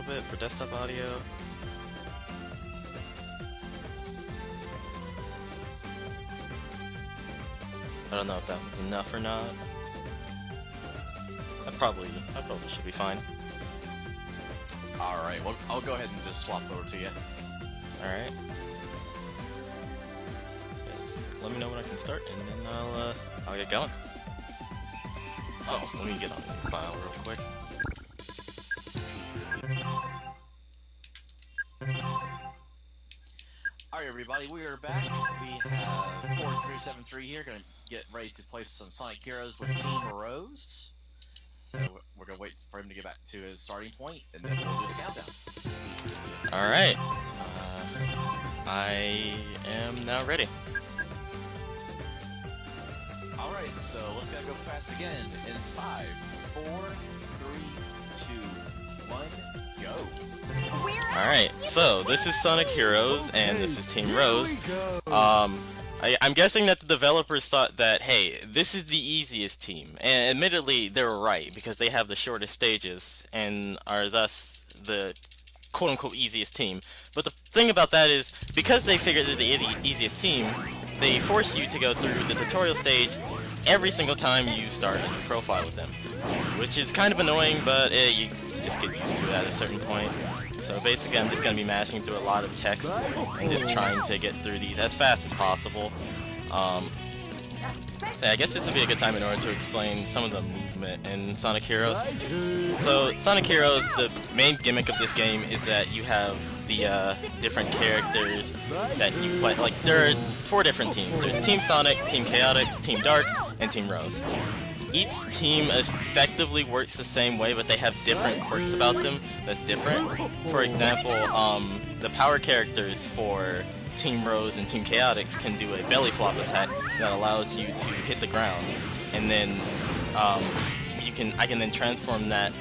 bit for desktop audio. I don't know if that was enough or not. I probably should be fine. Alright, well, I'll go ahead and just swap over to you. Alright. Yes, let me know when I can start, and then I'll get going. Oh, let me get on the file real quick. Alright everybody, we are back. We have Ford373 here, gonna get ready to play some Sonic Heroes with Team Rose. So we're gonna wait for him to get back to his starting point, and then we'll do the countdown. Alright. I am now ready. Alright, so let's go fast again. In 5, 4, 3, 2, 1, go. Alright, so this is Sonic Heroes, and this is Team Rose. I'm guessing that the developers thought that, hey, this is the easiest team. And admittedly, they were right, because they have the shortest stages, and are thus the quote-unquote easiest team. But the thing about that is, because they figured they're the easiest team, they force you to go through the tutorial stage every single time you start a new profile with them. Which is kind of annoying, but you just get used to it at a certain point. So basically I'm just going to be mashing through a lot of text and just trying to get through these as fast as possible. So I guess this would be a good time in order to explain some of the movement in Sonic Heroes. So Sonic Heroes, the main gimmick of this game is that you have the different characters that you play. Like, there are 4 different teams. There's Team Sonic, Team Chaotix, Team Dark, and Team Rose. Each team effectively works the same way, but they have different quirks about them that's different. For example, the power characters for Team Rose and Team Chaotix can do a belly flop attack that allows you to hit the ground, and then I can then transform that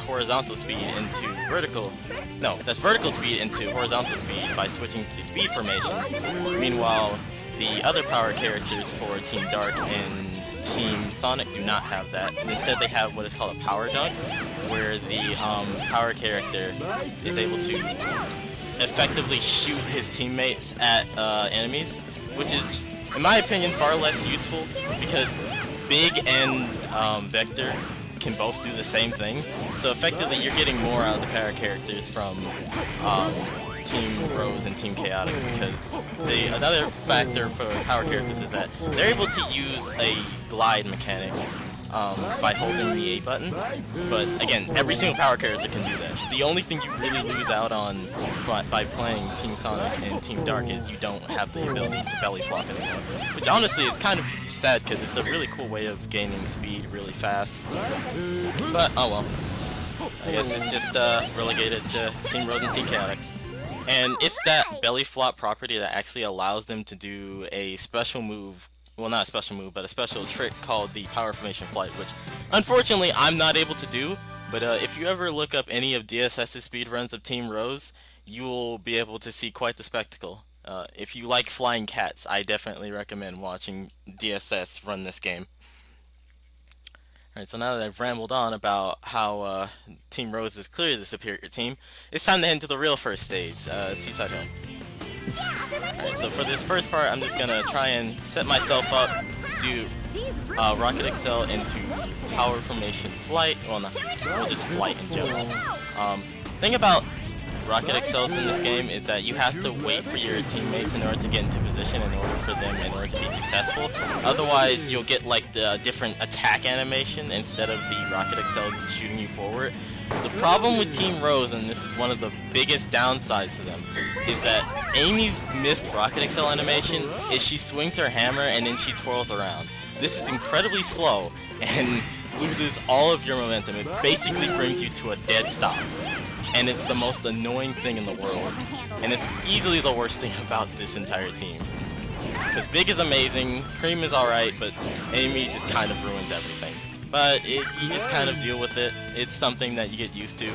horizontal speed into vertical. No, that's vertical speed into horizontal speed by switching to speed formation. Meanwhile, the other power characters for Team Dark and Team Sonic do not have that. Instead, they have what is called a power dunk, where the power character is able to effectively shoot his teammates at enemies, which is, in my opinion, far less useful because Big and Vector can both do the same thing. So effectively, you're getting more out of the power characters from Team Rose and Team Chaotix, because another factor for power characters is that they're able to use a glide mechanic by holding the A button, but again, every single power character can do that. The only thing you really lose out on by playing Team Sonic and Team Dark is you don't have the ability to belly flop anymore, which honestly is kind of sad because it's a really cool way of gaining speed really fast. But oh well, I guess it's just relegated to Team Rose and Team Chaotix. And it's that belly flop property that actually allows them to do a special move. Well, not a special move, but a special trick called the Power Formation Flight, which unfortunately I'm not able to do. But if you ever look up any of DSS's speedruns of Team Rose, you will be able to see quite the spectacle. If you like flying cats, I definitely recommend watching DSS run this game. Alright, so now that I've rambled on about how Team Rose is clearly the superior team, it's time to head into the real first stage, Seaside Hill. Alright, so for this first part, I'm just gonna try and set myself up, do Rocket Excel into Power Formation Flight. Well, no, we'll just flight in general. Thing about Rocket Excels in this game is that you have to wait for your teammates in order to get into position in order to be successful. Otherwise, you'll get like the different attack animation instead of the Rocket Excel shooting you forward. The problem with Team Rose, and this is one of the biggest downsides to them, is that Amy's missed Rocket Excel animation is she swings her hammer and then she twirls around. This is incredibly slow and loses all of your momentum. It basically brings you to a dead stop. And it's the most annoying thing in the world. And it's easily the worst thing about this entire team. Because Big is amazing, Cream is alright, but Amy just kind of ruins everything. But you just kind of deal with it. It's something that you get used to.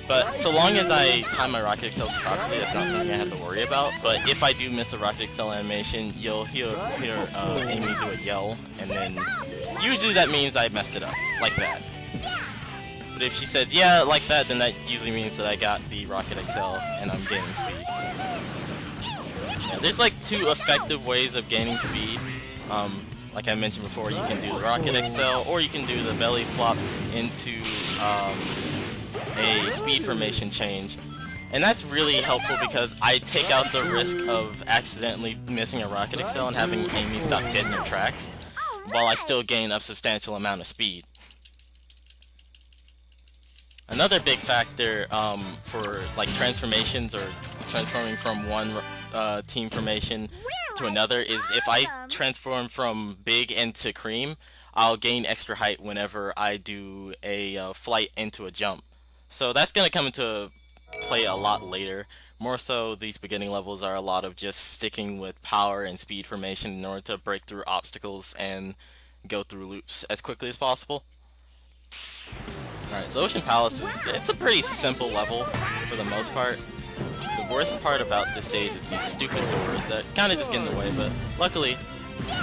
But so long as I time my Rocket Excel properly, that's not something I have to worry about. But if I do miss a Rocket Excel animation, you'll hear Amy do a yell, and then usually that means I messed it up, like that. But if she says yeah like that, then that usually means that I got the Rocket XL and I'm gaining speed. Yeah, there's like 2 effective ways of gaining speed. Like I mentioned before, you can do the Rocket XL, or you can do the belly flop into a speed formation change. And that's really helpful because I take out the risk of accidentally missing a Rocket XL and having Amy stop dead in her tracks, while I still gain a substantial amount of speed. Another big factor for like transformations or transforming from one team formation to another is if I transform from Big into Cream, I'll gain extra height whenever I do a flight into a jump. So that's going to come into play a lot later. More so, these beginning levels are a lot of just sticking with power and speed formation in order to break through obstacles and go through loops as quickly as possible. Alright, so Ocean Palace it's a pretty simple level for the most part. The worst part about this stage is these stupid doors that kind of just get in the way, but luckily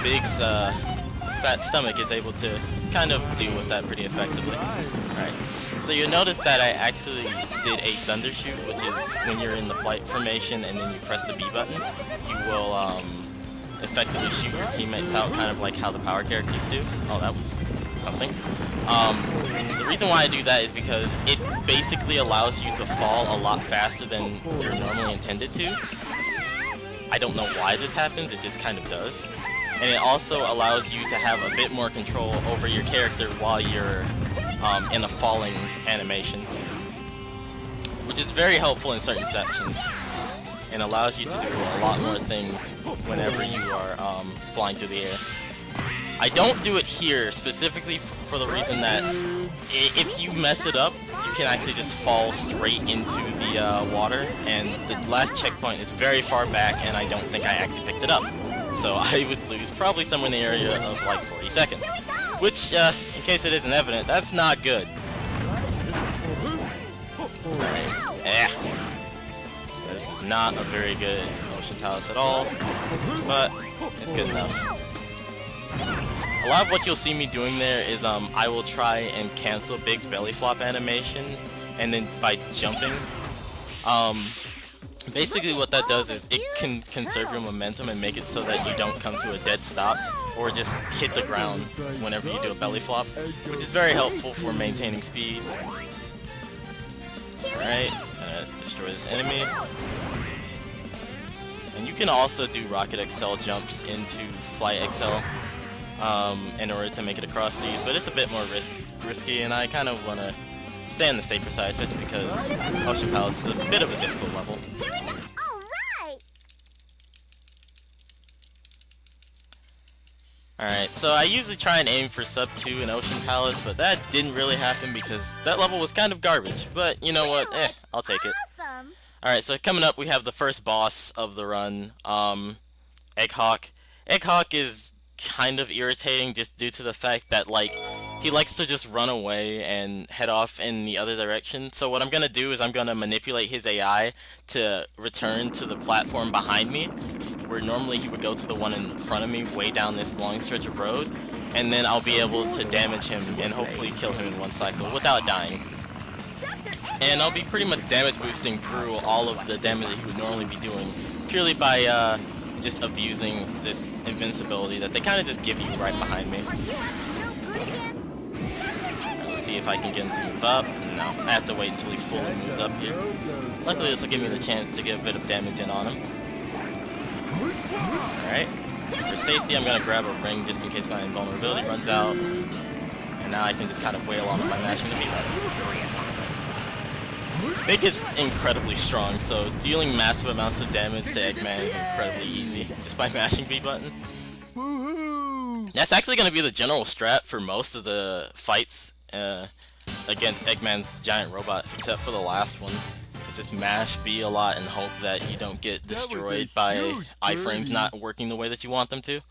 Big's fat stomach is able to kind of deal with that pretty effectively. Alright, so you'll notice that I actually did a Thunder Shoot, which is when you're in the flight formation and then you press the B button, you will effectively shoot your teammates out, kind of like how the power characters do. Oh, that was something. The reason why I do that is because it basically allows you to fall a lot faster than you're normally intended to. I don't know why this happens, it just kind of does. And it also allows you to have a bit more control over your character while you're in a falling animation, which is very helpful in certain sections and allows you to do a lot more things whenever you are flying through the air. I don't do it here specifically for the reason that if you mess it up, you can actually just fall straight into the water, and the last checkpoint is very far back and I don't think I actually picked it up. So I would lose probably somewhere in the area of like 40 seconds. Which, in case it isn't evident, that's not good. Alright, yeah. This is not a very good Ocean Palace at all, but it's good enough. A lot of what you'll see me doing there is I will try and cancel Big's belly flop animation, and then by jumping, basically what that does is it can conserve your momentum and make it so that you don't come to a dead stop or just hit the ground whenever you do a belly flop, which is very helpful for maintaining speed. Alright, destroy this enemy. And you can also do Rocket XL jumps into Flight XL in order to make it across these, but it's a bit more risky, and I kind of want to stay on the safer side, especially because Ocean Palace is a bit of a difficult level. Alright, so I usually try and aim for sub 2 in Ocean Palace, but that didn't really happen because that level was kind of garbage. But you know what? I'll take it. Alright, so coming up we have the first boss of the run, Egghawk. Egghawk is kind of irritating just due to the fact that, like, he likes to just run away and head off in the other direction. So what I'm gonna do is I'm gonna manipulate his AI to return to the platform behind me, where normally he would go to the one in front of me way down this long stretch of road, and then I'll be able to damage him and hopefully kill him in one cycle without dying. And I'll be pretty much damage boosting through all of the damage that he would normally be doing purely by just abusing this invincibility that they kind of just give you right behind me. Let's see if I can get him to move up. No, I have to wait until he fully moves up here. Luckily this will give me the chance to get a bit of damage in on him. Alright, for safety I'm going to grab a ring just in case my invulnerability runs out. And now I can just kind of wail on him by mashing the B button. Big is incredibly strong, so dealing massive amounts of damage to Eggman is incredibly easy just by mashing B button. That's actually going to be the general strat for most of the fights against Eggman's giant robots, except for the last one. It's just mash B a lot and hope that you don't get destroyed by iframes not working the way that you want them to.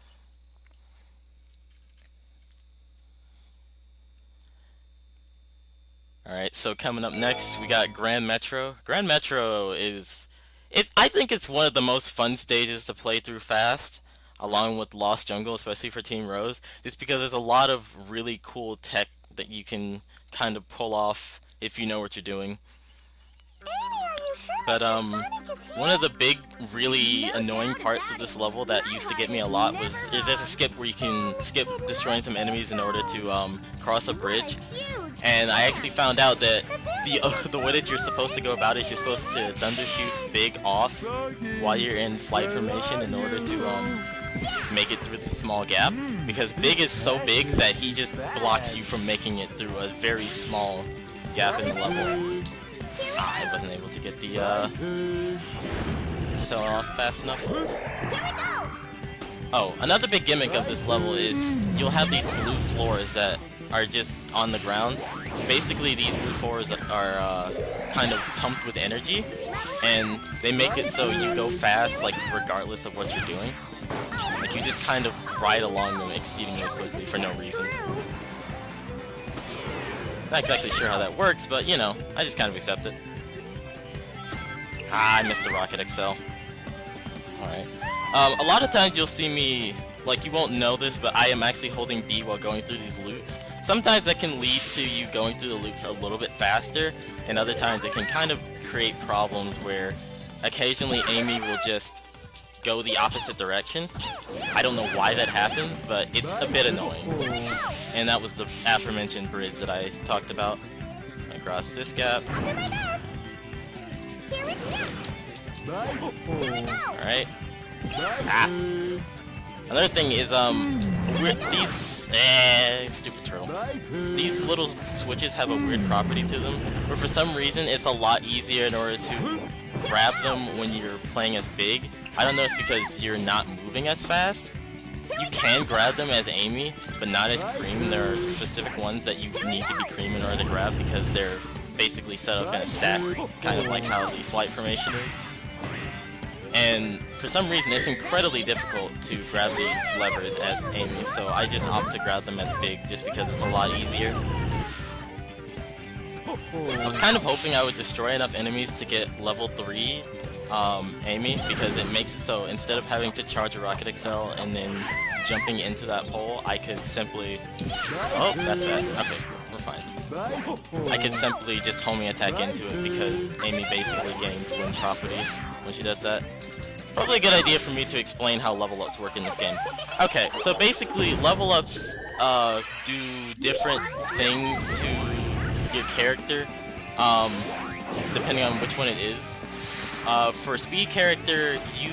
Alright, so coming up next, we got Grand Metro. Grand Metro is... I think it's one of the most fun stages to play through fast, along with Lost Jungle, especially for Team Rose, just because there's a lot of really cool tech that you can kind of pull off if you know what you're doing. But one of the big, really annoying parts of this level that used to get me a lot is there's a skip where you can skip destroying some enemies in order to cross a bridge. And I actually found out that the way that you're supposed to go about it is you're supposed to thunder shoot Big off while you're in flight formation in order to make it through the small gap, because Big is so big that he just blocks you from making it through a very small gap in the level. I wasn't able to get the cell off fast enough. Oh, another big gimmick of this level is you'll have these blue floors that are just on the ground. Basically, these blue floors are kind of pumped with energy, and they make it so you go fast, like regardless of what you're doing. Like you just kind of ride along them exceedingly quickly for no reason. Not exactly sure how that works, but you know, I just kind of accept it. Ah, I missed the Rocket Excel. Alright. A lot of times you'll see me, like you won't know this, but I am actually holding B while going through these loops. Sometimes that can lead to you going through the loops a little bit faster, and other times it can kind of create problems where occasionally Amy will just go the opposite direction. I don't know why that happens, but it's a bit annoying. And that was the aforementioned bridge that I talked about. Across this gap. Alright. Ah. Another thing is, these, stupid turtle. These little switches have a weird property to them, where for some reason it's a lot easier in order to grab them when you're playing as Big. I don't know if it's because you're not moving as fast. You can grab them as Amy, but not as Cream. There are specific ones that you need to be Cream in order to grab because they're basically set up in a stack, kind of like how the flight formation is. And for some reason, it's incredibly difficult to grab these levers as Amy, so I just opt to grab them as Big just because it's a lot easier. I was kind of hoping I would destroy enough enemies to get level 3 Amy, because it makes it so instead of having to charge a Rocket Excel and then jumping into that pole, I could simply... Oh, that's bad. Okay, we're fine. I could simply just homing attack into it because Amy basically gains wind property when she does that. Probably a good idea for me to explain how level ups work in this game. Okay, so basically level ups do different things to your character, depending on which one it is. For speed character, you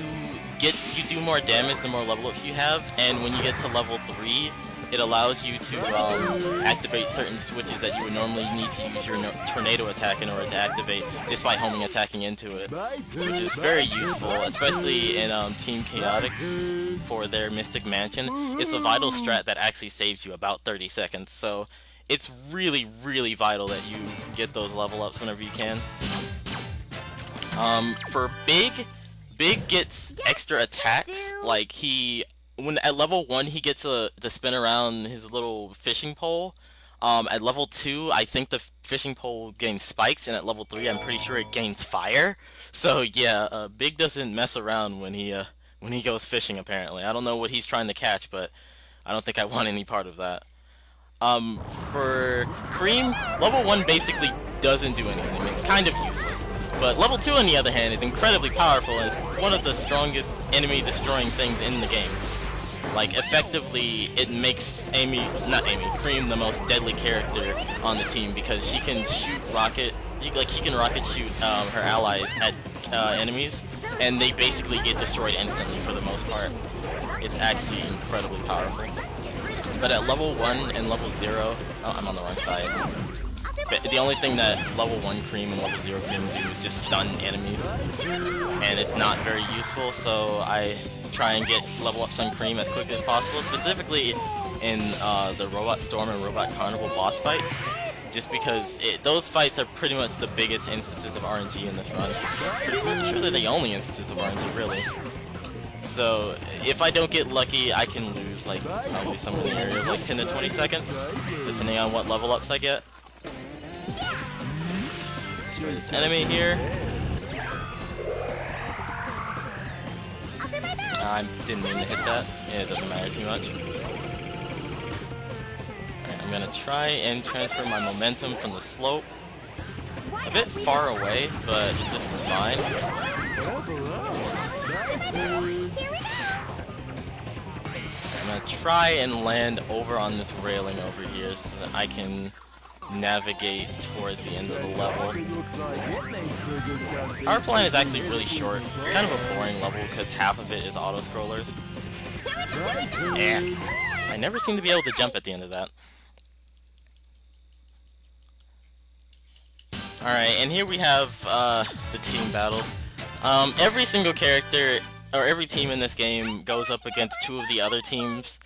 do more damage the more level ups you have, and when you get to level 3, it allows you to activate certain switches that you would normally need to use your tornado attack in order to activate just by homing attacking into it, which is very useful, especially in Team Chaotix for their Mystic Mansion. It's a vital strat that actually saves you about 30 seconds, so it's really, really vital that you get those level ups whenever you can. For Big gets extra attacks, like when at level 1 he gets to spin around his little fishing pole. At level 2 I think the fishing pole gains spikes, and at level 3 I'm pretty sure it gains fire. So yeah, Big doesn't mess around when he goes fishing apparently. I don't know what he's trying to catch, but I don't think I want any part of that. For Cream, level 1 basically doesn't do anything. It's kind of useless. But level 2 on the other hand is incredibly powerful, and it's one of the strongest enemy destroying things in the game. Like, effectively, it makes Cream the most deadly character on the team because she can shoot she can rocket shoot her allies at enemies, and they basically get destroyed instantly for the most part. It's actually incredibly powerful. But at level 1 and level 0, oh, I'm on the wrong side. But the only thing that level 1 Cream and level 0 Cream do is just stun enemies, and it's not very useful, so I try and get level ups on Cream as quickly as possible, specifically in the Robot Storm and Robot Carnival boss fights, just because those fights are pretty much the biggest instances of RNG in this run. I'm sure they're the only instances of RNG, really. So if I don't get lucky, I can lose like probably somewhere in the area of like 10 to 20 seconds, depending on what level ups I get. Destroy this enemy here. I didn't mean to hit that. Yeah, it doesn't matter too much. Alright, I'm gonna try and transfer my momentum from the slope. A bit far away, but this is fine. I'm gonna try and land over on this railing over here so that I can navigate towards the end of the level. Power plant is actually really short. Kind of a boring level because half of it is auto-scrollers. Yeah. I never seem to be able to jump at the end of that. Alright, and here we have the team battles. Every single character, or every team in this game goes up against two of the other teams.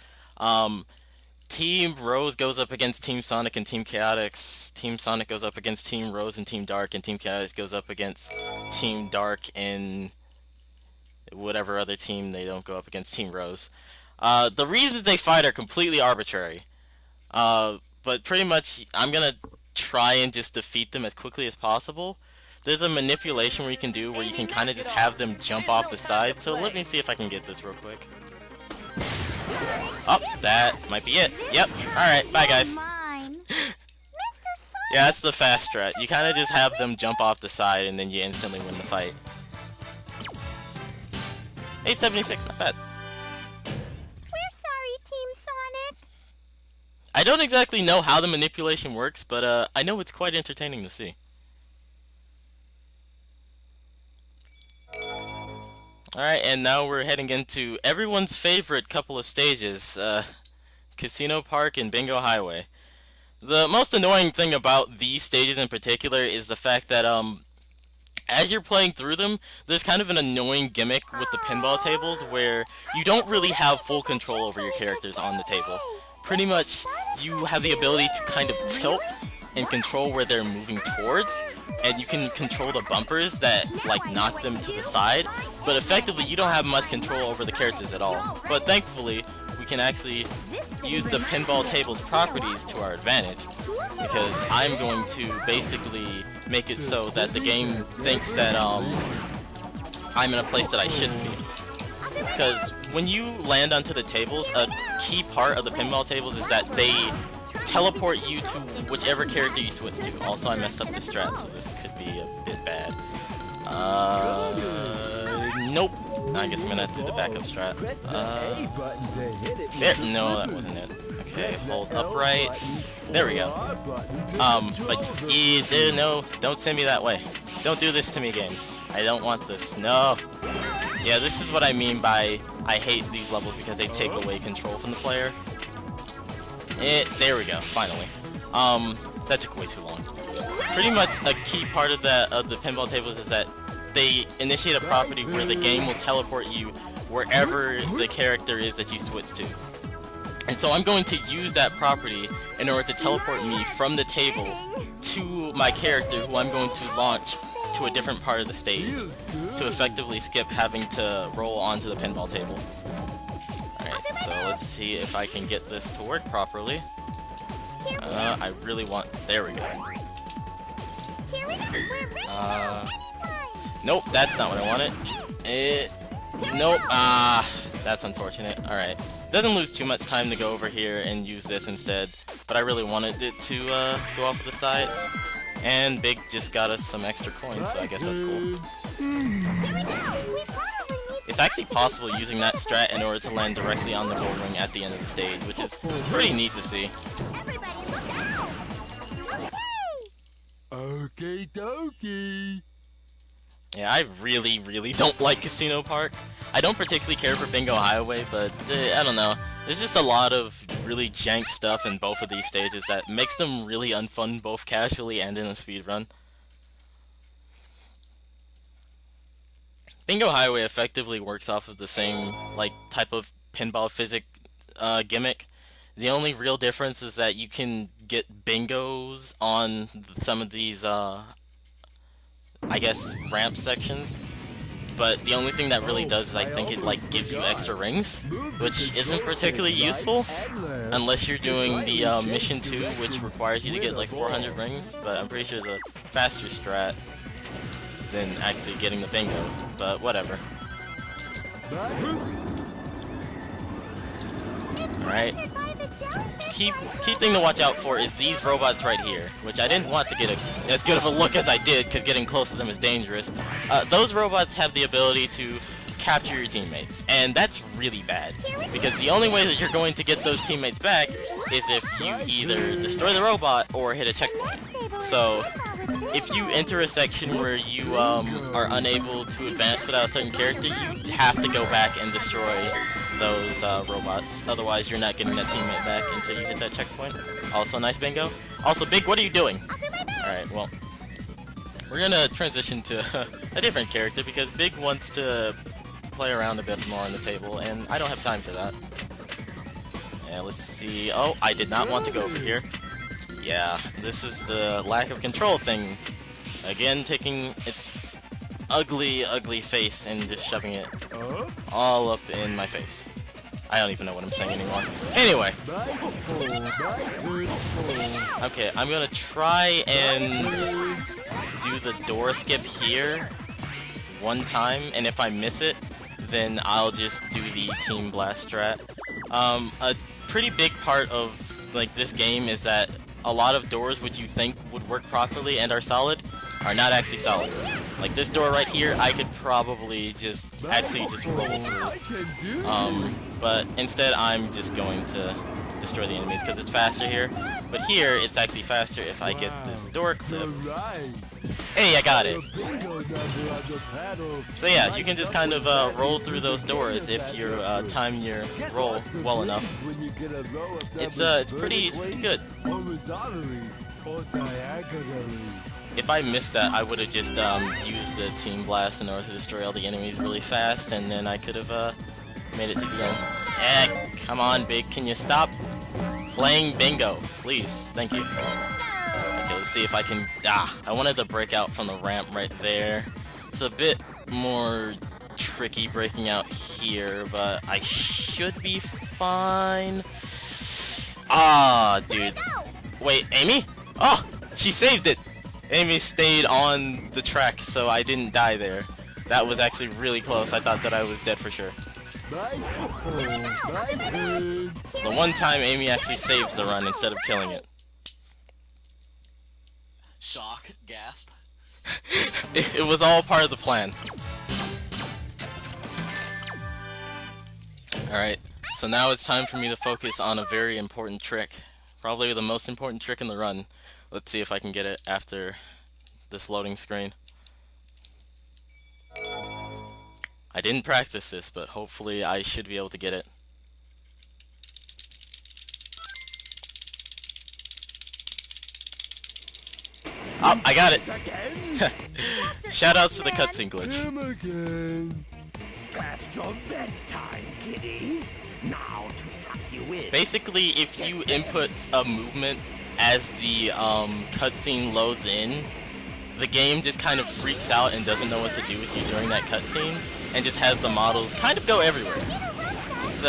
Team Rose goes up against Team Sonic and Team Chaotix. Team Sonic goes up against Team Rose and Team Dark, and Team Chaotix goes up against Team Dark and whatever other team they don't go up against Team Rose. The reasons they fight are completely arbitrary. But pretty much, I'm gonna try and just defeat them as quickly as possible. There's a manipulation where you can do where you can kind of just have them jump off the side. So let me see if I can get this real quick. Oh, that might be it. Yep. Alright, bye guys. Yeah, that's the fast strat. You kind of just have them jump off the side and then you instantly win the fight. 876, not bad. We're sorry, Team Sonic. I don't exactly know how the manipulation works, but I know it's quite entertaining to see. Alright, and now we're heading into everyone's favorite couple of stages, Casino Park and Bingo Highway. The most annoying thing about these stages in particular is the fact that, as you're playing through them, there's kind of an annoying gimmick with the pinball tables where you don't really have full control over your characters on the table. Pretty much, you have the ability to kind of tilt and control where they're moving towards, and you can control the bumpers that, like, knock them to the side, but effectively you don't have much control over the characters at all. But thankfully, we can actually use the pinball table's properties to our advantage, because I'm going to basically make it so that the game thinks that I'm in a place that I shouldn't be. Because when you land onto the tables, a key part of the pinball tables is that they teleport you to whichever character you switch to. Also, I messed up the strat, so this could be a bit bad. Nope. I guess I'm gonna have to do the backup strat. There. No, that wasn't it. Okay, hold upright. There we go. But no, don't send me that way. Don't do this to me, game. I don't want this. No. Yeah, this is what I mean by I hate these levels because they take away control from the player. There we go. Finally. That took way too long. Pretty much a key part of the pinball tables is that they initiate a property where the game will teleport you wherever the character is that you switch to. And so I'm going to use that property in order to teleport me from the table to my character, who I'm going to launch to a different part of the stage to effectively skip having to roll onto the pinball table. Alright, so let's see if I can get this to work properly. I really want... There we go. Nope, that's not what I wanted. Nope. That's unfortunate. Alright. Doesn't lose too much time to go over here and use this instead, but I really wanted it to go off to the side. And Big just got us some extra coins, so I guess that's cool. It's actually possible using that strat in order to land directly on the gold ring at the end of the stage, which is pretty neat to see. Okay, dokie. Yeah, I really, really don't like Casino Park. I don't particularly care for Bingo Highway, but I don't know. There's just a lot of really jank stuff in both of these stages that makes them really unfun both casually and in a speedrun. Bingo Highway effectively works off of the same type of pinball physics gimmick. The only real difference is that you can get bingos on some of these, I guess, ramp sections. But the only thing that really does is I think it gives you extra rings, which isn't particularly useful unless you're doing the mission 2, which requires you to get 400 rings. But I'm pretty sure there's a faster strat than actually getting the bingo. But whatever. Alright. key thing to watch out for is these robots right here, which I didn't want to get as good of a look as I did, because getting close to them is dangerous. Those robots have the ability to capture your teammates, and that's really bad, because the only way that you're going to get those teammates back is if you either destroy the robot or hit a checkpoint. So if you enter a section where you are unable to advance without a certain character, you have to go back and destroy those robots. Otherwise, you're not getting that teammate back until you hit that checkpoint. Also, nice bingo. Also, Big, what are you doing? Alright, well, we're gonna transition to a different character because Big wants to play around a bit more on the table, and I don't have time for that. Yeah, let's see. Oh, I did not want to go over here. Yeah, this is the lack of control thing. Again, taking its ugly, ugly face and just shoving it all up in my face. I don't even know what I'm saying anymore. Anyway. Okay, I'm gonna try and do the door skip here one time, and if I miss it, then I'll just do the Team Blast strat. A pretty big part of like this game is that a lot of doors which you think would work properly and are solid are not actually solid. Like this door right here, I could probably just roll through. But instead I'm just going to destroy the enemies because it's faster here. But here, it's actually faster if I get this door clip. Hey, I got it! So yeah, you can just kind of roll through those doors if you time your roll well enough. It's pretty good. If I missed that, I would have just used the Team Blast in order to destroy all the enemies really fast, and then I could have made it to the end. Eh, come on, Big, can you stop playing bingo? Please, thank you. Okay, let's see if I can... I wanted to break out from the ramp right there. It's a bit more tricky breaking out here, but I should be fine. Dude. Wait, Amy? Oh, she saved it! Amy stayed on the track, so I didn't die there. That was actually really close. I thought that I was dead for sure. The one time Amy actually saves the run instead of killing it. Shock, gasp. It was all part of the plan. Alright, so now it's time for me to focus on a very important trick. Probably the most important trick in the run. Let's see if I can get it after this loading screen. I didn't practice this, but hopefully I should be able to get it. Oh, I got it! Shoutouts to the cutscene glitch. Basically, if you input a movement as the cutscene loads in, the game just kind of freaks out and doesn't know what to do with you during that cutscene, and just has the models kind of go everywhere. It's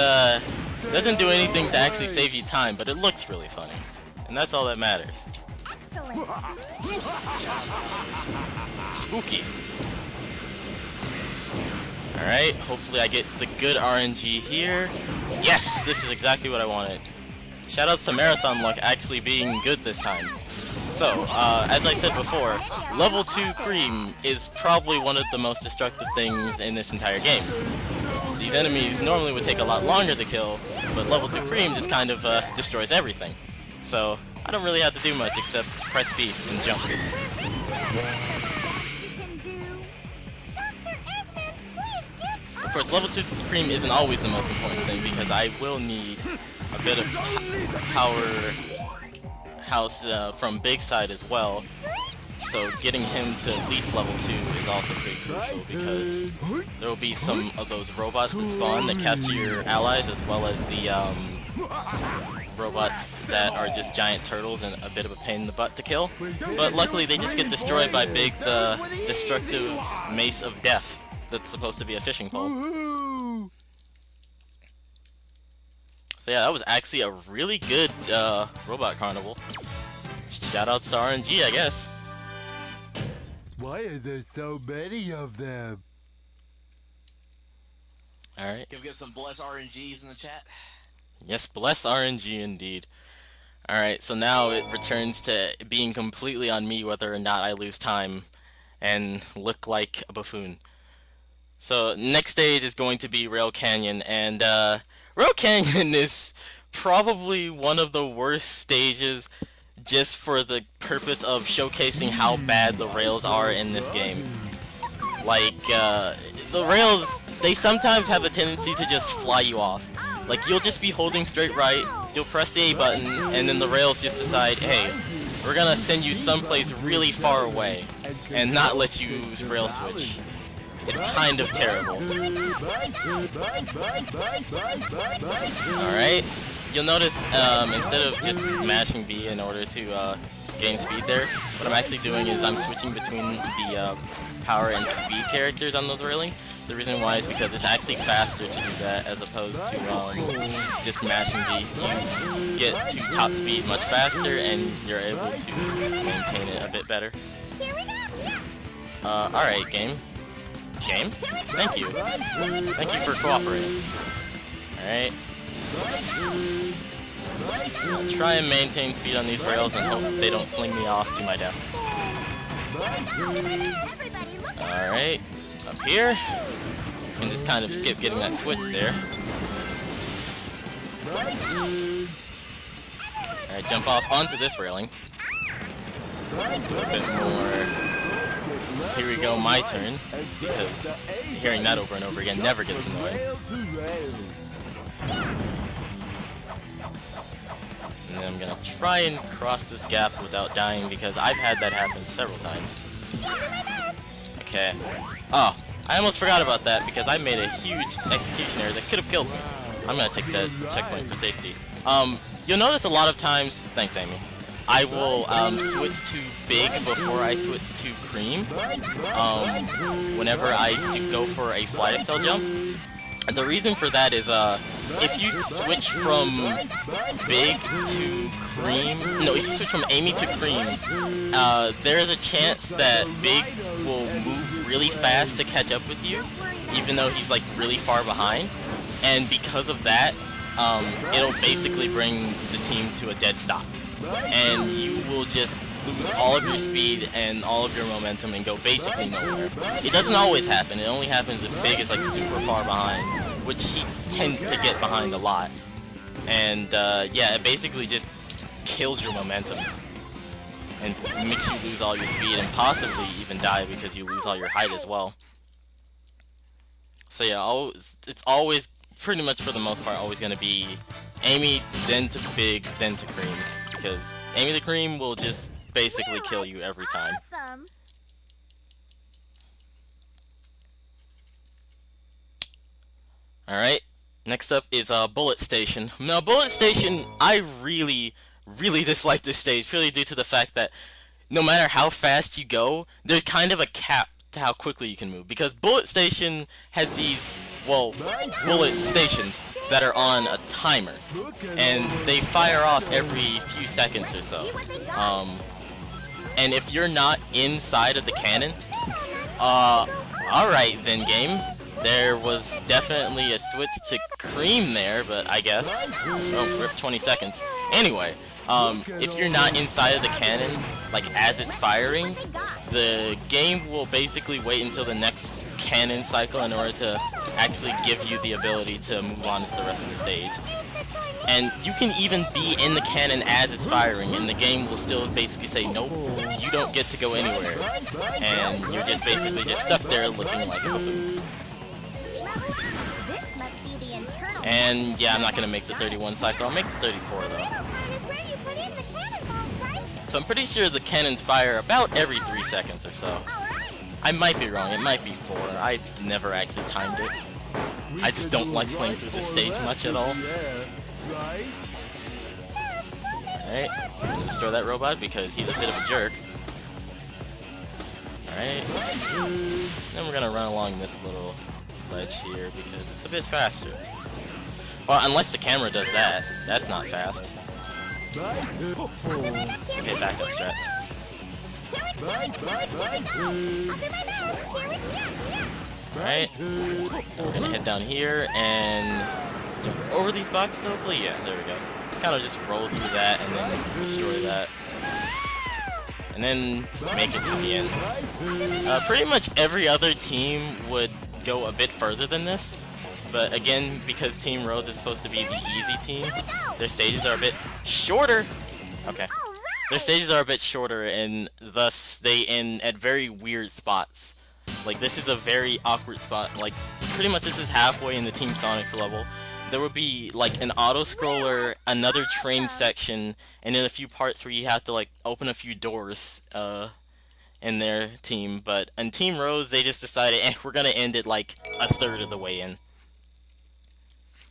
doesn't do anything to actually save you time, but it looks really funny, and that's all that matters. Spooky. Alright, hopefully I get the good RNG here. Yes, this is exactly what I wanted. Shoutouts to Marathon Luck actually being good this time. So, as I said before, level 2 Cream is probably one of the most destructive things in this entire game. These enemies normally would take a lot longer to kill, but level 2 Cream just kind of destroys everything. So, I don't really have to do much except press B and jump. Of course, level 2 Cream isn't always the most important thing because I will need a bit of powerhouse from Big Side as well. So getting him to at least level 2 is also pretty crucial because there will be some of those robots that spawn that capture your allies as well as the robots that are just giant turtles and a bit of a pain in the butt to kill. But luckily they just get destroyed by Big's destructive mace of death that's supposed to be a fishing pole. So yeah, that was actually a really good robot carnival. Shoutouts to RNG, I guess. Why are there so many of them? Alright. Can we get some blessed RNGs in the chat? Yes, bless RNG indeed. Alright, so now it returns to being completely on me whether or not I lose time and look like a buffoon. So next stage is going to be Rail Canyon, and Rail Canyon is probably one of the worst stages just for the purpose of showcasing how bad the rails are in this game. Like, the rails, they sometimes have a tendency to just fly you off. Like, you'll just be holding straight right, you'll press the A button, and then the rails just decide, hey, we're gonna send you someplace really far away, and not let you rail switch. It's kind of terrible. Alright, you'll notice, instead of just mashing B in order to gain speed there, what I'm actually doing is I'm switching between the power and speed characters on those railing. The reason why is because it's actually faster to do that as opposed to just mashing B. You get to top speed much faster and you're able to maintain it a bit better. Alright, game. Game? Thank you. Thank you for cooperating. Alright. I'll try and maintain speed on these rails and hope they don't fling me off to my death. Alright. Up here. You can just kind of skip getting that switch there. Alright, jump off onto this railing. Do a bit more. Here we go, my turn, because hearing that over and over again never gets annoying. And then I'm gonna try and cross this gap without dying because I've had that happen several times. Okay. Oh, I almost forgot about that because I made a huge execution error that could have killed me. I'm gonna take that checkpoint for safety. You'll notice a lot of times, thanks Amy, I will switch to big before I switch to cream whenever I do go for a flight excel jump. And the reason for that is if you switch from big to cream, no, if you switch from Amy to cream, there is a chance that big will move really fast to catch up with you, even though he's like really far behind. And because of that, it'll basically bring the team to a dead stop. And you will just lose all of your speed and all of your momentum and go basically nowhere. It doesn't always happen. It only happens if Big is like super far behind, which he tends to get behind a lot. And yeah, it basically just kills your momentum and makes you lose all your speed and possibly even die because you lose all your height as well. So yeah, it's always, pretty much for the most part, always going to be Amy, then to Big, then to Cream. Because Amy the Cream will just basically kill you every time. Awesome. Alright, next up is Bullet Station. Now, Bullet Station, I really dislike this stage, purely due to the fact that no matter how fast you go, there's kind of a cap to how quickly you can move. Because Bullet Station has these, well, bullet stations that are on a timer, and they fire off every few seconds or so. And if you're not inside of the cannon, alright then game. There was definitely a switch to Cream there, but I guess, oh, rip 20 seconds. Anyway, if you're not inside of the cannon, like as it's firing, the game will basically wait until the next cannon cycle in order to actually give you the ability to move on to the rest of the stage. And you can even be in the cannon as it's firing, and the game will still basically say, nope, you don't get to go anywhere. And you're just basically just stuck there looking like a buffoon. And yeah, I'm not gonna make the 31 cycle, I'll make the 34 though. So I'm pretty sure the cannons fire about every 3 seconds or so. I might be wrong, it might be 4. I've never actually timed it. I just don't like playing through this stage much at all. Alright, I'm gonna destroy that robot because he's a bit of a jerk. Alright. Then we're gonna run along this little ledge here because it's a bit faster. Well, unless the camera does that. That's not fast. It's okay, back up, Strats. Alright. We're gonna head down here and jump over these boxes, hopefully? Yeah, there we go. Kind of just roll through that and then destroy that. And then make it to the end. Pretty much every other team would go a bit further than this. But again, because Team Rose is supposed to be the easy team, their stages are a bit shorter. Okay. Their stages are a bit shorter, and thus they end at very weird spots. Like, this is a very awkward spot. Like, pretty much this is halfway in the Team Sonic's level. There would be, like, an auto-scroller, another train section, and then a few parts where you have to, like, open a few doors, in their team. But in Team Rose, they just decided, we're gonna end it, like, a third of the way in.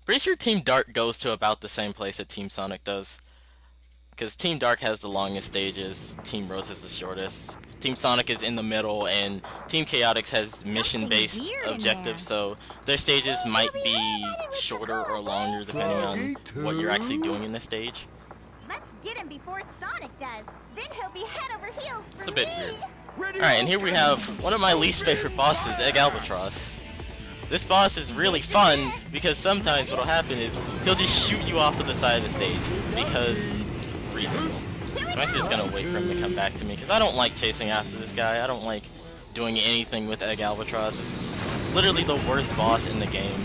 Pretty sure Team Dark goes to about the same place that Team Sonic does. Because Team Dark has the longest stages, Team Rose is the shortest. Team Sonic is in the middle, and Team Chaotix has mission-based objectives, so their stages might be shorter or longer depending on what you're actually doing in the stage. Let's get him before Sonic does. Then he'll be head over heels for It's a bit me. weird. Alright, and here we have one of my least favorite bosses, Egg Albatross. This boss is really fun, because sometimes what'll happen is he'll just shoot you off to the side of the stage, because reasons. I'm actually just gonna wait for him to come back to me, because I don't like chasing after this guy. I don't like doing anything with Egg Albatross. This is literally the worst boss in the game.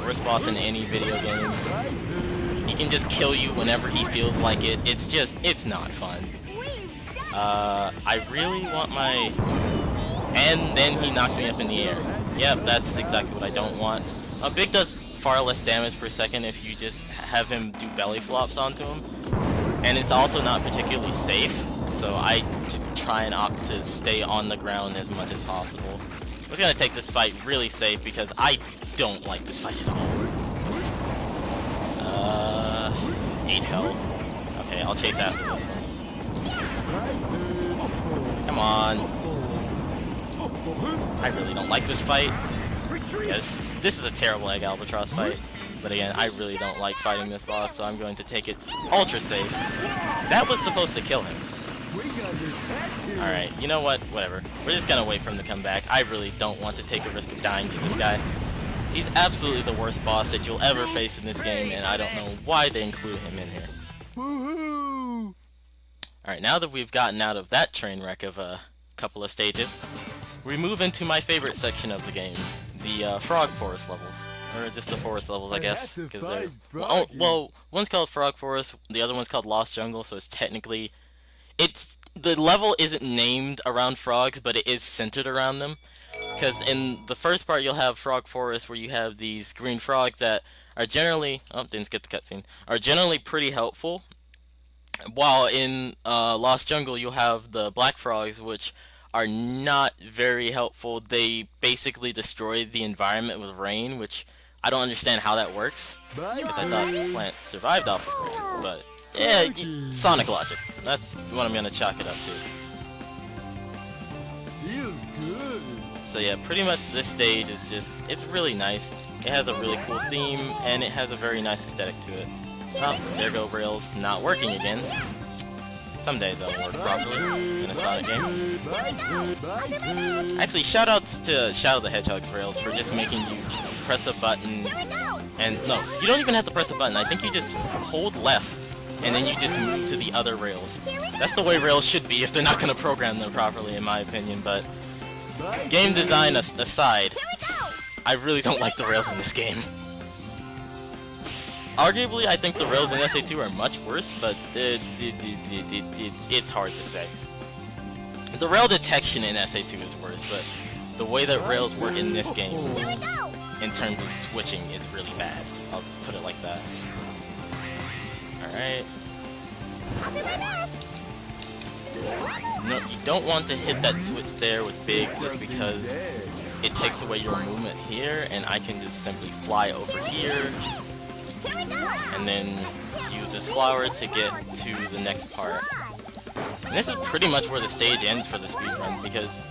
Worst boss in any video game. He can just kill you whenever he feels like it. It's just, it's not fun. I really want my... And then he knocked me up in the air. Yep, that's exactly what I don't want. Big does far less damage per second if you just have him do belly flops onto him. And it's also not particularly safe, so I just try and opt to stay on the ground as much as possible. I'm just gonna take this fight really safe because I don't like this fight at all. 8 health. Okay, I'll chase after this one. Come on. I really don't like this fight. Yeah, this is a terrible Egg Albatross fight. But again, I really don't like fighting this boss, so I'm going to take it ultra safe. That was supposed to kill him. Alright, you know what? Whatever. We're just gonna wait for him to come back. I really don't want to take a risk of dying to this guy. He's absolutely the worst boss that you'll ever face in this game, and I don't know why they include him in here. Alright, now that we've gotten out of that train wreck of a couple of stages, we move into my favorite section of the game, the Frog Forest levels. Or just the forest levels, I guess, because they're... Well, one's called Frog Forest, the other one's called Lost Jungle, so it's technically... The level isn't named around frogs, but it is centered around them. Because in the first part, you'll have Frog Forest, where you have these green frogs that are generally... Oh, didn't skip the cutscene. Are generally pretty helpful. While in Lost Jungle, you'll have the black frogs, which are not very helpful. They basically destroy the environment with rain, which... I don't understand how that works, because I thought plants survived off of rain, but yeah, Sonic logic. That's what I'm gonna chalk it up to. So yeah, pretty much this stage is just, it's really nice. It has a really cool theme, and it has a very nice aesthetic to it. Oh, there go rails not working again. Someday they'll work properly in a Sonic game. Actually, shoutouts to Shadow the Hedgehog's rails for just making you press a button, and no, you don't even have to press a button. I think you just hold left, and then you just move to the other rails. That's the way rails should be if they're not going to program them properly, in my opinion, but game design aside, I really don't like the rails in this game. Arguably, I think the rails in SA2 are much worse, but it's hard to say. The rail detection in SA2 is worse, but the way that rails work in this game, in terms of switching, is really bad. I'll put it like that. Alright. No, you don't want to hit that switch there with Big, just because it takes away your movement here, and I can just simply fly over here, and then use this flower to get to the next part. And this is pretty much where the stage ends for the speedrun, because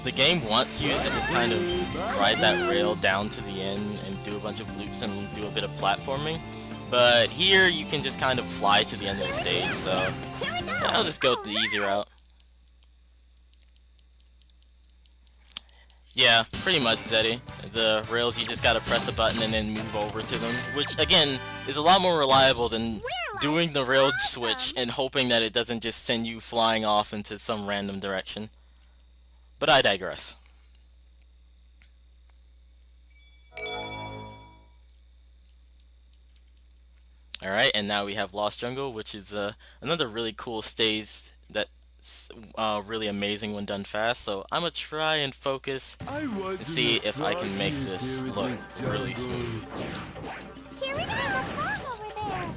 the game wants you to just kind of ride that rail down to the end and do a bunch of loops and do a bit of platforming. But here you can just kind of fly to the end of the stage, so yeah, I'll just go the easy route. Yeah, pretty much, Zeddy. The rails, you just gotta press a button and then move over to them, which, again, is a lot more reliable than doing the rail switch and hoping that it doesn't just send you flying off into some random direction. But I digress. Alright, and now we have Lost Jungle, which is another really cool stage that's really amazing when done fast. So I'm gonna try and focus and see if I can make this look really smooth. Here we go. There's a frog over there.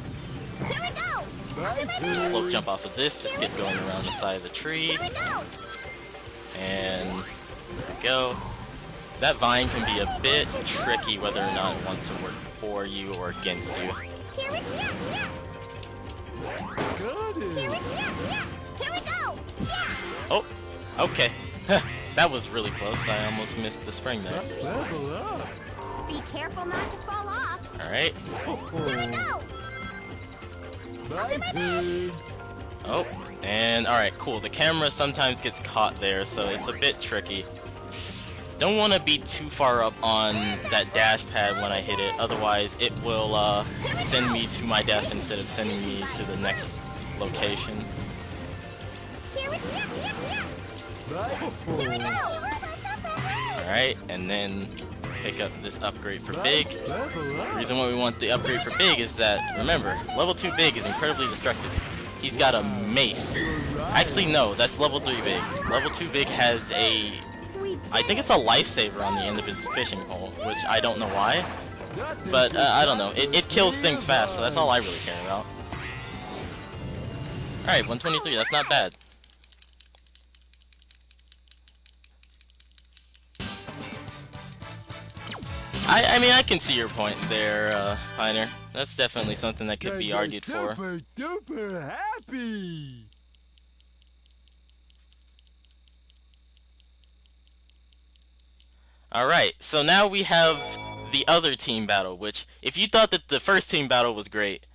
Here we go. Slope jump off of this to skip going around the side of the tree. Here we go. And there we go. That vine can be a bit tricky whether or not it wants to work for you or against you. Here we go. Got it. Here we go. Yeah. Oh, okay. That was really close. I almost missed the spring there. Level up. Be careful not to fall off. Alright. Here we go. Bye, pig. Oh, and alright, cool. The camera sometimes gets caught there, so it's a bit tricky. Don't want to be too far up on that dash pad when I hit it, otherwise it will send me to my death instead of sending me to the next location. Here we Bye. Alright, and then pick up this upgrade for Big. Level The up. reason why we want the upgrade for Big is that, remember, level 2 Big is incredibly destructive. He's got a mace. Actually, no, that's level 3 Big. Level 2 Big has a... I think it's a lifesaver on the end of his fishing pole, which I don't know why. But, I don't know. It kills things fast, so that's all I really care about. Alright, 123, that's not bad. I mean, I can see your point there, Pioneer. That's definitely something that could be argued for. Super duper happy. Alright, so now we have the other team battle, which, if you thought that the first team battle was great,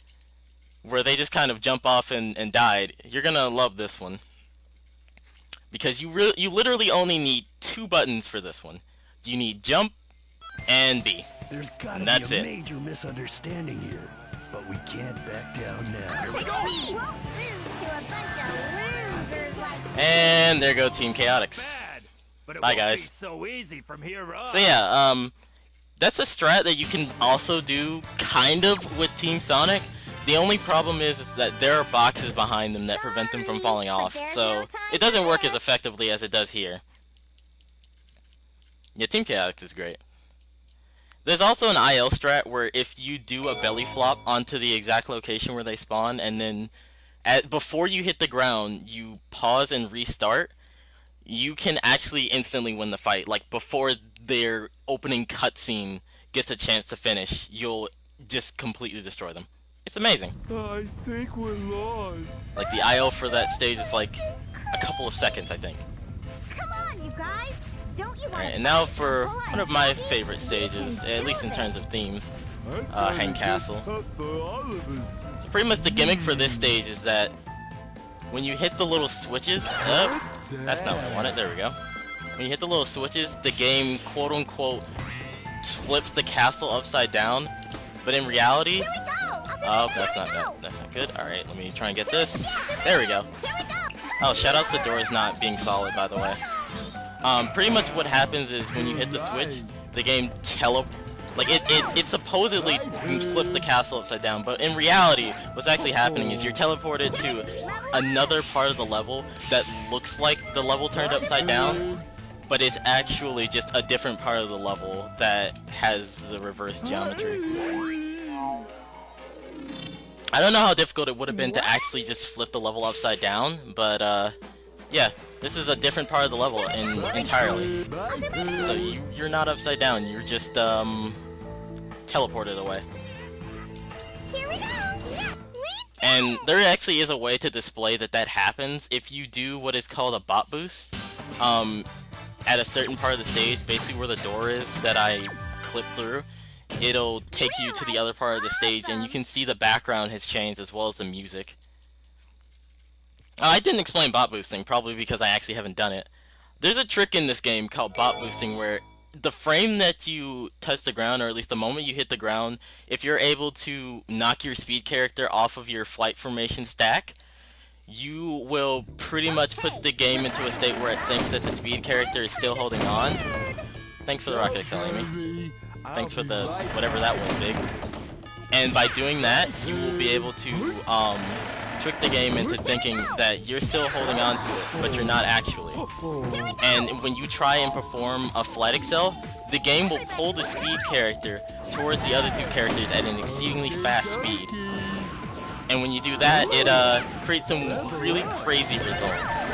where they just kind of jump off and died, you're gonna love this one. Because you literally only need 2 buttons for this one. You need jump and B. There's gotta And that's be a it. major misunderstanding here, but we can't back down now. Here we go. Won't lose to a bunch of losers like And there go Team Chaotix. Bad, but it Bye, won't guys. be so easy from here on. So yeah, that's a strat that you can also do kind of with Team Sonic. The only problem is that there are boxes behind them that prevent them from falling off, so it doesn't work as effectively as it does here. Yeah, Team Chaotix is great. There's also an IL strat where if you do a belly flop onto the exact location where they spawn, and then before you hit the ground, you pause and restart, you can actually instantly win the fight. Like, before their opening cutscene gets a chance to finish, you'll just completely destroy them. It's amazing. I think we're lost. Like, the IL for that stage is like a couple of seconds, I think. Come on, you guys. Don't you want Alright, and now for one of my favorite stages, at least in terms of themes, Hang Castle. So pretty much the gimmick for this stage is that when you hit the little switches, that's not what I wanted, there we go. When you hit the little switches, the game quote-unquote flips the castle upside down, but in reality, Here we go. oh, that's not bad, that's not good. Alright, let me try and get this. There we go. Here we go. Oh, shoutouts to doors not being solid, by the way. Pretty much what happens is when you hit the switch, the game it supposedly flips the castle upside down, but in reality, what's actually happening is you're teleported to another part of the level that looks like the level turned upside down, but it's actually just a different part of the level that has the reverse geometry. I don't know how difficult it would have been to actually just flip the level upside down, but yeah, this is a different part of the level entirely. So you're not upside down, you're just teleported away. Here we go. Yeah. And there actually is a way to display that happens if you do what is called a bot boost. At a certain part of the stage, basically where the door is that I clipped through, it'll take you to the other part of the stage, and you can see the background has changed as well as the music. I didn't explain bot boosting, probably because I actually haven't done it. there's a trick in this game called bot boosting where the frame that you touch the ground, or at least the moment you hit the ground, if you're able to knock your speed character off of your flight formation stack, you will pretty much put the game into a state where it thinks that the speed character is still holding on. Thanks for the Rocket XL, Amy. Thanks for the whatever that was, Big. And by doing that, you will be able to trick the game into thinking that you're still holding on to it, but you're not actually. And when you try and perform a flight excel, the game will pull the speed character towards the other two characters at an exceedingly fast speed. And when you do that, it creates some really crazy results.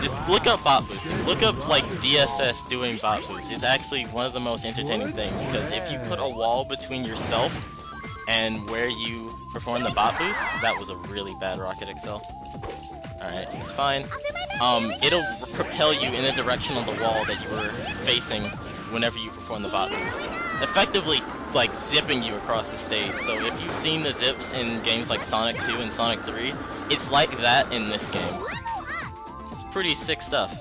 Just look up bot boosting. Look up like DSS doing bot boost. It's actually one of the most entertaining things, because if you put a wall between yourself and where you perform the bot boost, that was a really bad Rocket XL. Alright, it's fine. It'll propel you in the direction of the wall that you were facing whenever you perform the bot boost. Effectively, like, zipping you across the stage. So if you've seen the zips in games like Sonic 2 and Sonic 3, it's like that in this game. It's pretty sick stuff.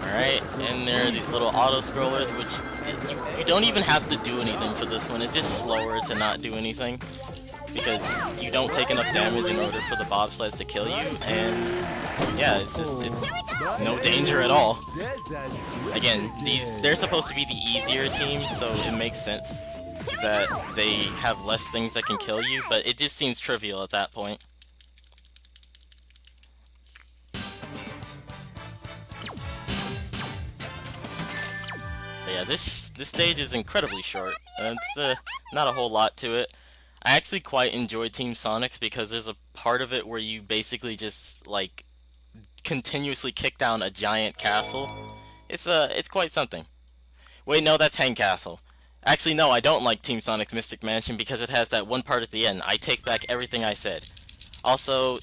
Alright, and there are these little auto-scrollers, which you don't even have to do anything for this one. It's just slower to not do anything, because you don't take enough damage in order for the bobsleds to kill you, and yeah, it's no danger at all. Again, they're supposed to be the easier team, so it makes sense that they have less things that can kill you, but it just seems trivial at that point. But yeah, this stage is incredibly short. It's not a whole lot to it. I actually quite enjoy Team Sonic's because there's a part of it where you basically just like continuously kick down a giant castle. It's quite something. Wait, no, that's Hang Castle. Actually, no, I don't like Team Sonic's Mystic Mansion because it has that one part at the end. I take back everything I said. Also,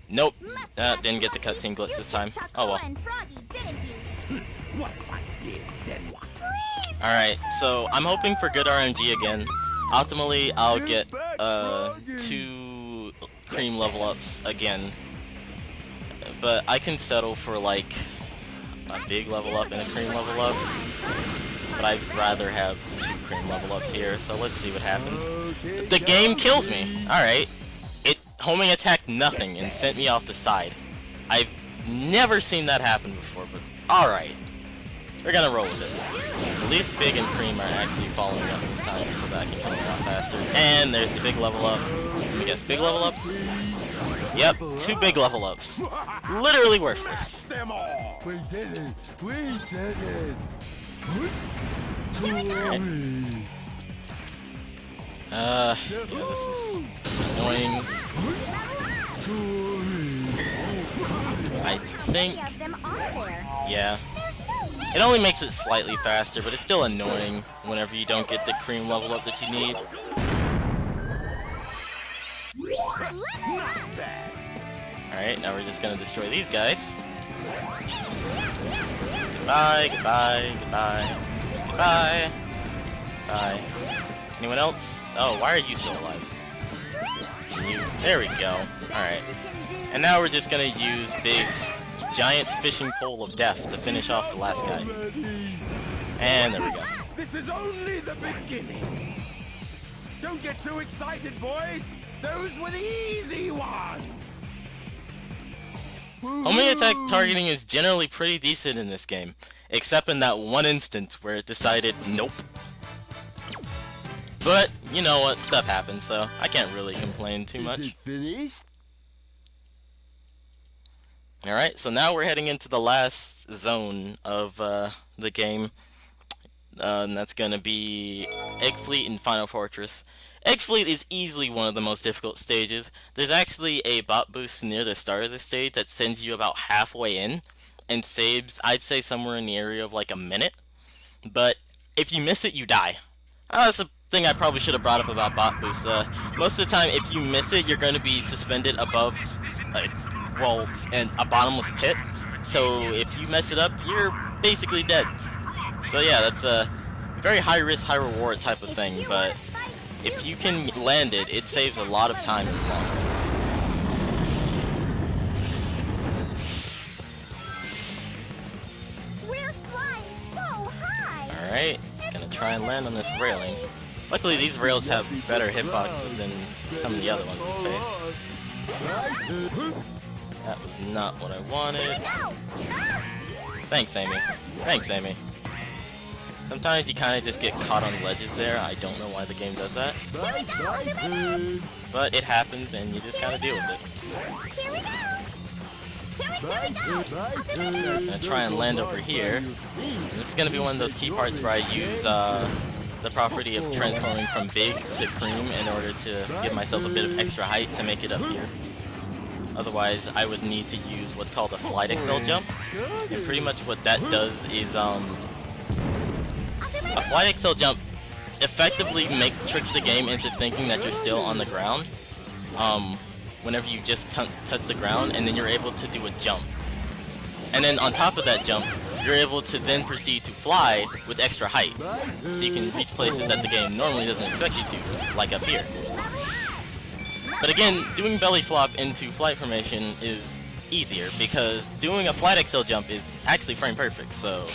nope, didn't get the cutscene glitch this time. Oh well. Alright, so I'm hoping for good RNG again. Optimally, I'll get 2 cream level ups again. But I can settle for like a big level up and a cream level up. But I'd rather have 2 cream level ups here, so let's see what happens. The game kills me! Alright. It homing attacked nothing and sent me off the side. I've never seen that happen before, but alright. We're gonna roll with it. At least Big and Cream are actually following up this time, so that I can come around faster. And there's the big level up. Let me guess, big level up? Yep, 2 big level ups. Literally worthless. We did it! We did it! Yeah, this is annoying. I think, yeah. It only makes it slightly faster, but it's still annoying whenever you don't get the cream level up that you need. Alright, now we're just gonna destroy these guys. Goodbye, goodbye, goodbye, goodbye, goodbye. Anyone else? Oh, why are you still alive? There we go. Alright. And now we're just gonna use Big's giant fishing pole of death to finish off the last guy. And there we go. This is only the beginning. Don't get too excited, boys. Those were the easy ones. Homing attack targeting is generally pretty decent in this game, except in that one instance where it decided nope. But, you know what, stuff happens, so I can't really complain too much. Is it finished? Alright, so now we're heading into the last zone of the game, and that's gonna be Egg Fleet and Final Fortress. Egg Fleet is easily one of the most difficult stages. There's actually a bot boost near the start of the stage that sends you about halfway in, and saves, I'd say, somewhere in the area of like a minute. But if you miss it, you die. That's a thing I probably should have brought up about bot boosts. Most of the time, if you miss it, you're going to be suspended above, well, in a bottomless pit. So if you mess it up, you're basically dead. So yeah, that's a very high risk, high reward type of thing. But if you can land it, it saves a lot of time in the long run. Alright, just gonna try and land on this railing. Luckily these rails have better hitboxes than some of the other ones we faced. That was not what I wanted. Thanks, Amy. Thanks, Amy. Sometimes you kind of just get caught on ledges there. I don't know why the game does that. But it happens and you just kind of deal with it. I'm gonna try and land over here. And this is gonna be one of those key parts where I use the property of transforming from big to cream in order to give myself a bit of extra height to make it up here. Otherwise, I would need to use what's called a flight excel jump. And pretty much what that does is, a flight excel jump effectively tricks the game into thinking that you're still on the ground. Whenever you just touch the ground, and then you're able to do a jump. And then on top of that jump, you're able to then proceed to fly with extra height. So you can reach places that the game normally doesn't expect you to, like up here. But again, doing belly flop into flight formation is easier, because doing a flight excel jump is actually frame perfect, so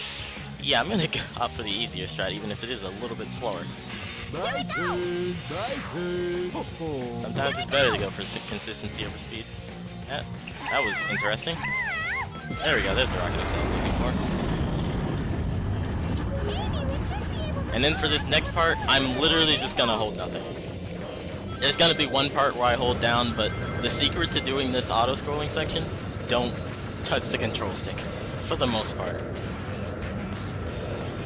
yeah, I'm gonna opt for the easier strat, even if it is a little bit slower. Sometimes it's better to go for consistency over speed. Yeah, that was interesting. There we go, there's the rocket excel I was looking for. And then for this next part, I'm literally just gonna hold nothing. There's gonna be one part where I hold down, but the secret to doing this auto-scrolling section, don't touch the control stick, for the most part.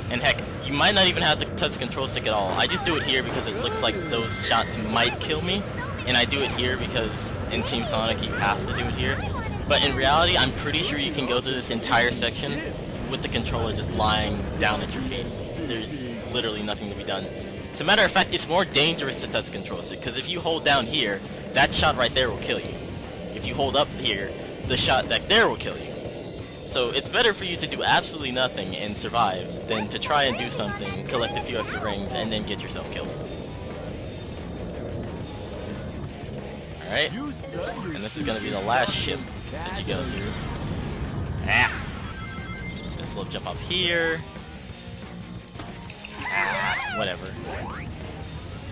And heck, you might not even have to touch the control stick at all. I just do it here because it looks like those shots might kill me, and I do it here because in Team Sonic you have to do it here. But in reality, I'm pretty sure you can go through this entire section with the controller just lying down at your feet. There's literally nothing to be done. As a matter of fact, it's more dangerous to touch the control stick, because if you hold down here, that shot right there will kill you. If you hold up here, the shot back there will kill you. So it's better for you to do absolutely nothing and survive than to try and do something, collect a few extra rings, and then get yourself killed. Alright, and this is going to be the last ship that you go through. Ah! This little jump up here. Ah, whatever.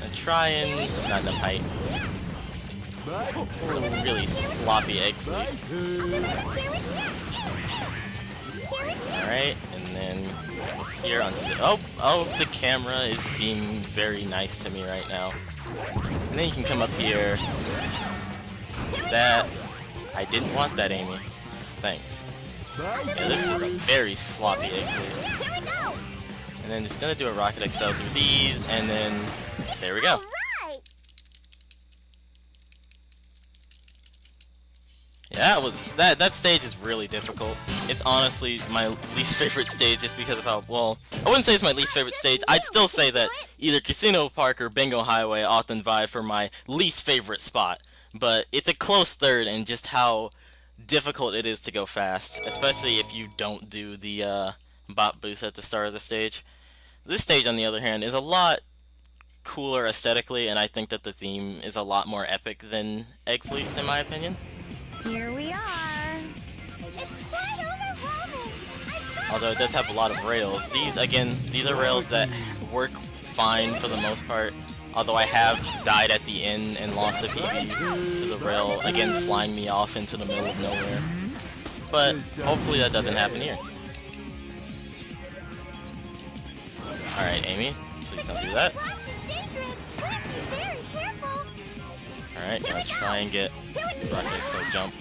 And try and... not enough height. It's a really sloppy egg fleet. Alright, and then up here onto the... Oh, the camera is being very nice to me right now. And then you can come up here. That... I didn't want that, Amy. Thanks. Yeah, this is a very sloppy egg fleet. And then just gonna do a rocket excel through these, and then... there we go. Yeah, that stage is really difficult. It's honestly my least favorite stage just because of how, well, I wouldn't say it's my least favorite stage. I'd still say that either Casino Park or Bingo Highway often vie for my least favorite spot. But it's a close third in just how difficult it is to go fast, especially if you don't do the bot boost at the start of the stage. This stage, on the other hand, is a lot cooler aesthetically, and I think that the theme is a lot more epic than Egg Fleets, in my opinion. Here we are. It's quite overwhelming. Although it does have a lot of rails. These are rails that work fine for the most part. Although I have died at the end and lost a PB to the rail, again flying me off into the middle of nowhere. But hopefully that doesn't happen here. Alright, Amy, please don't do that. Alright, gonna try and get rocket excel jump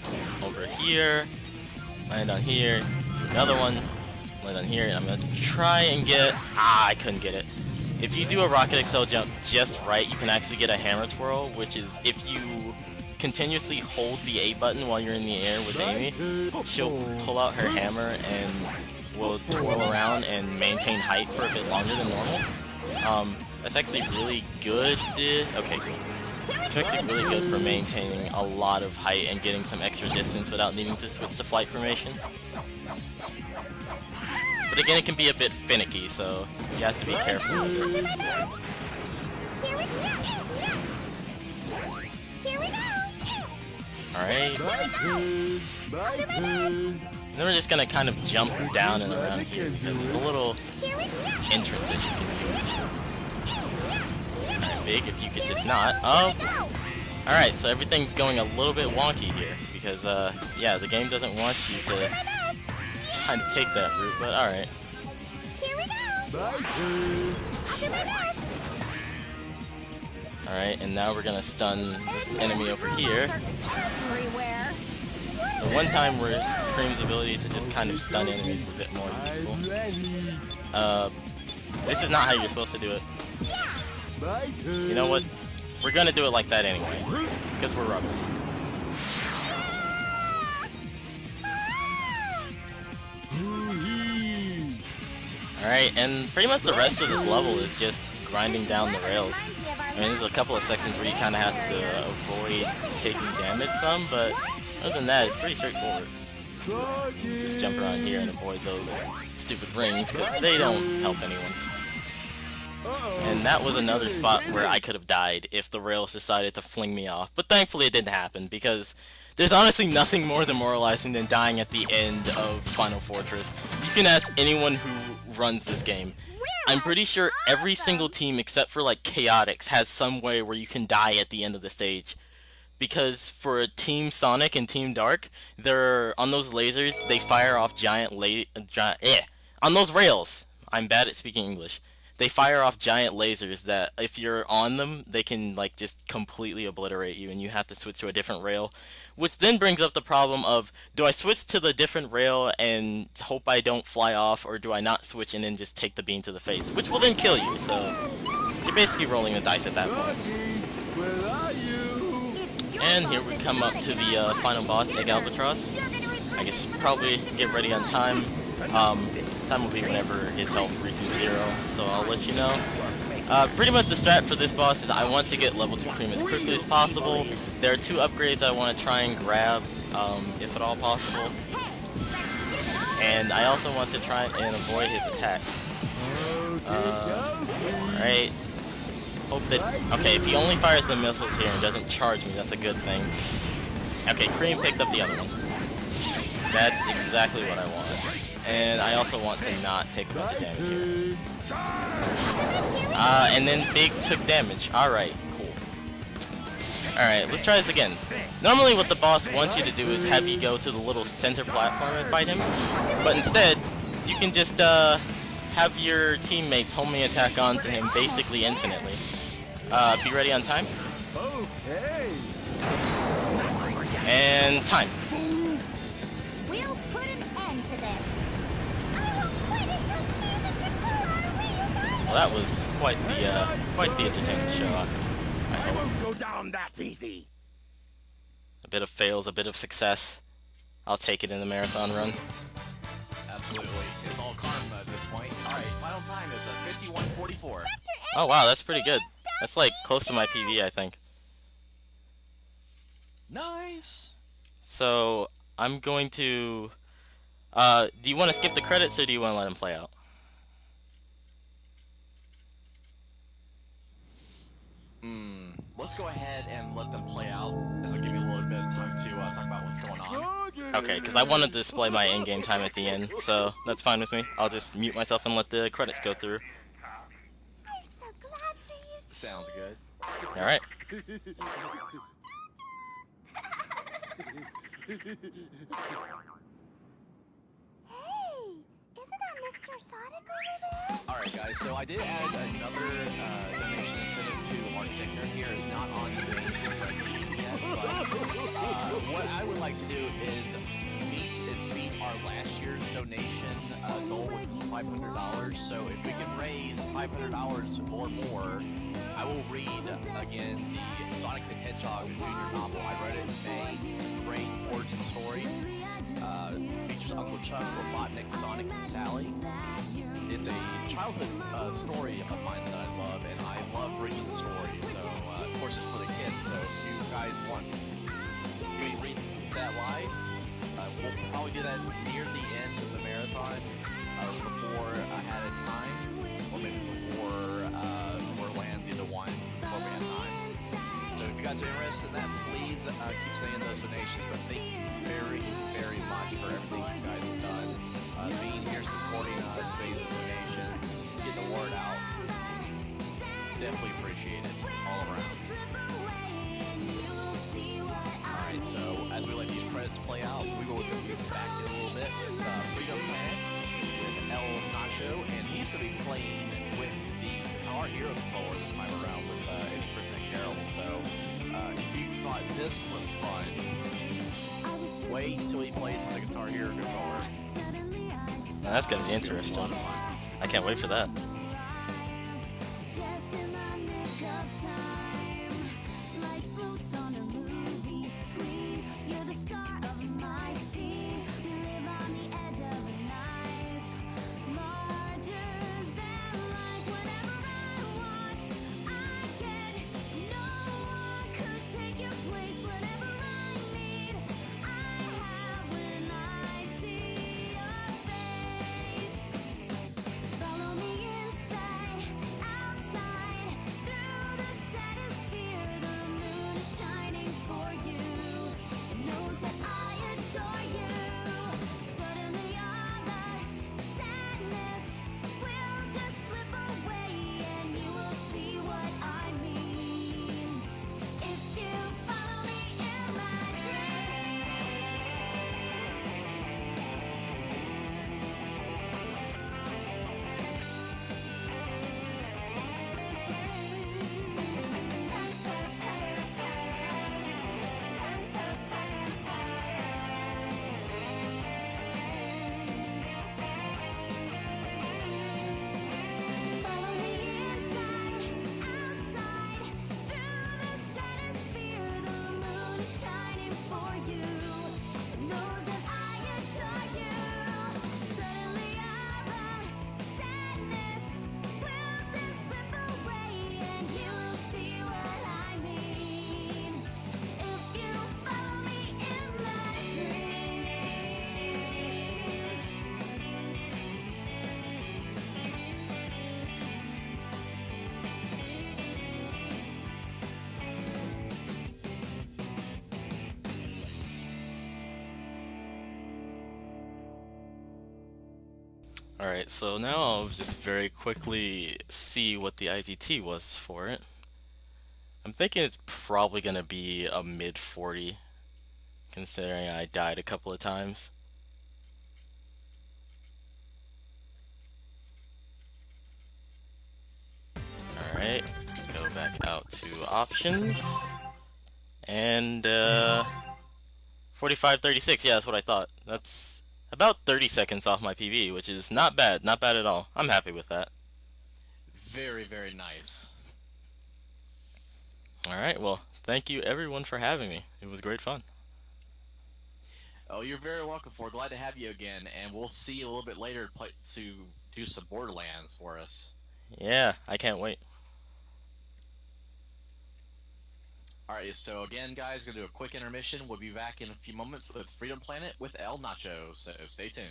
over here, land on here, another one, land on here, and I'm gonna try and get... I couldn't get it. If you do a rocket excel jump just right, you can actually get a hammer twirl, which is if you continuously hold the A button while you're in the air with Amy, she'll pull out her hammer and will twirl around and maintain height for a bit longer than normal. That's actually really good. Okay, good. It's actually really good for maintaining a lot of height and getting some extra distance without needing to switch to flight formation. But again, it can be a bit finicky, so you have to be careful with it. Alright. then we're just gonna kind of jump down and around here because there's a little entrance that you can use. Alright, Big, if you could just not. Oh! Alright, so everything's going a little bit wonky here because, yeah, the game doesn't want you to try to take that route, but alright. Alright, and now we're gonna stun this enemy over here. The one time where Cream's ability to just kind of stun enemies is a bit more useful. This is not how you're supposed to do it. You know what? We're gonna do it like that anyway, because we're rebels. Alright, and pretty much the rest of this level is just grinding down the rails. I mean, there's a couple of sections where you kind of have to avoid taking damage some, but other than that, it's pretty straightforward. You just jump around here and avoid those stupid rings, because they don't help anyone. And that was another spot where I could have died if the rails decided to fling me off. But thankfully it didn't happen, because there's honestly nothing more demoralizing than dying at the end of Final Fortress. You can ask anyone who runs this game. I'm pretty sure every single team except for like Chaotix has some way where you can die at the end of the stage. Because for Team Sonic and Team Dark, they're on those lasers, they fire off on those rails. I'm bad at speaking English. They fire off giant lasers that if you're on them, they can like just completely obliterate you and you have to switch to a different rail. Which then brings up the problem of, do I switch to the different rail and hope I don't fly off, or do I not switch and then just take the beam to the face, which will then kill you, so you're basically rolling the dice at that point. And here we come up to the final boss, Egg Albatross. I guess probably get ready on time. Time will be whenever his health reaches 0, so I'll let you know. Pretty much the strat for this boss is I want to get level 2 Cream as quickly as possible. There are 2 upgrades I want to try and grab, if at all possible. And I also want to try and avoid his attack. Alright. Hope that... Okay, if he only fires the missiles here and doesn't charge me, that's a good thing. Okay, Cream picked up the other one. That's exactly what I want. And I also want to not take a bunch of damage here. And then Big took damage. Alright, cool. Alright, let's try this again. Normally what the boss wants you to do is have you go to the little center platform and fight him. But instead, you can just have your teammates homing attack onto him basically infinitely. Be ready on time. And time. We'll put an end to this. Well, that was quite the entertaining show. I won't go down that easy. A bit of fails, a bit of success. I'll take it in the marathon run. Absolutely. It's all karma at this point. Alright, final time is 51:44. Oh wow, that's pretty good. That's like close to my PB, I think. Nice! So, I'm going to... do you want to skip the credits or do you want to let them play out? Let's go ahead and let them play out, as it'll give you a little bit of time to talk about what's going on. Okay, because I want to display my in-game time at the end, so that's fine with me. I'll just mute myself and let the credits go through. I'm so glad for you. Sounds good. Alright. Hey, isn't that Mr. Sonic over there? Alright guys, so I did add another donation incentive to our ticker here. It's not on the spreadsheet yet, but what I would like to do is beat our last year's donation goal, which was $500. So if we can raise $500 or more, I will read again the Sonic the Hedgehog junior novel. I read it in May. It's a great origin story. Features Uncle Chuck, Robotnik, Sonic, and Sally. It's a childhood story of mine that I love, and I love reading the story. So, of course, it's for the kids. So, if you guys want to read that live, we'll probably do that near the end of the marathon, or before ahead of time, or maybe before lands, either one, before we have time. So, if you guys are interested in that, please keep sending those donations. But thank you very, very much for everything you guys have save the donations, get the word out. Definitely appreciate it all around. Alright, so as we let these credits play out, we will go back in a little bit with Freedom Planet with El Nacho, and he's going to be playing with the Guitar Hero controller this time around with 80% Carol. So if you thought this was fun, wait until he plays with the Guitar Hero controller. Now, that's gonna be interesting. I can't wait for that. Alright, so now I'll just very quickly see what the IGT was for it. I'm thinking it's probably going to be a mid 40, considering I died a couple of times. Alright, go back out to options, and 45:36, yeah, that's what I thought. That's about 30 seconds off my PB, which is not bad at all. I'm happy with that. Very, very nice. Alright, well, thank you everyone for having me. It was great fun. Oh, you're very welcome, Ford. Glad to have you again, and we'll see you a little bit later to do some Borderlands for us. Yeah, I can't wait. Alright, so again, guys, gonna do a quick intermission. We'll be back in a few moments with Freedom Planet with El Nacho, so stay tuned.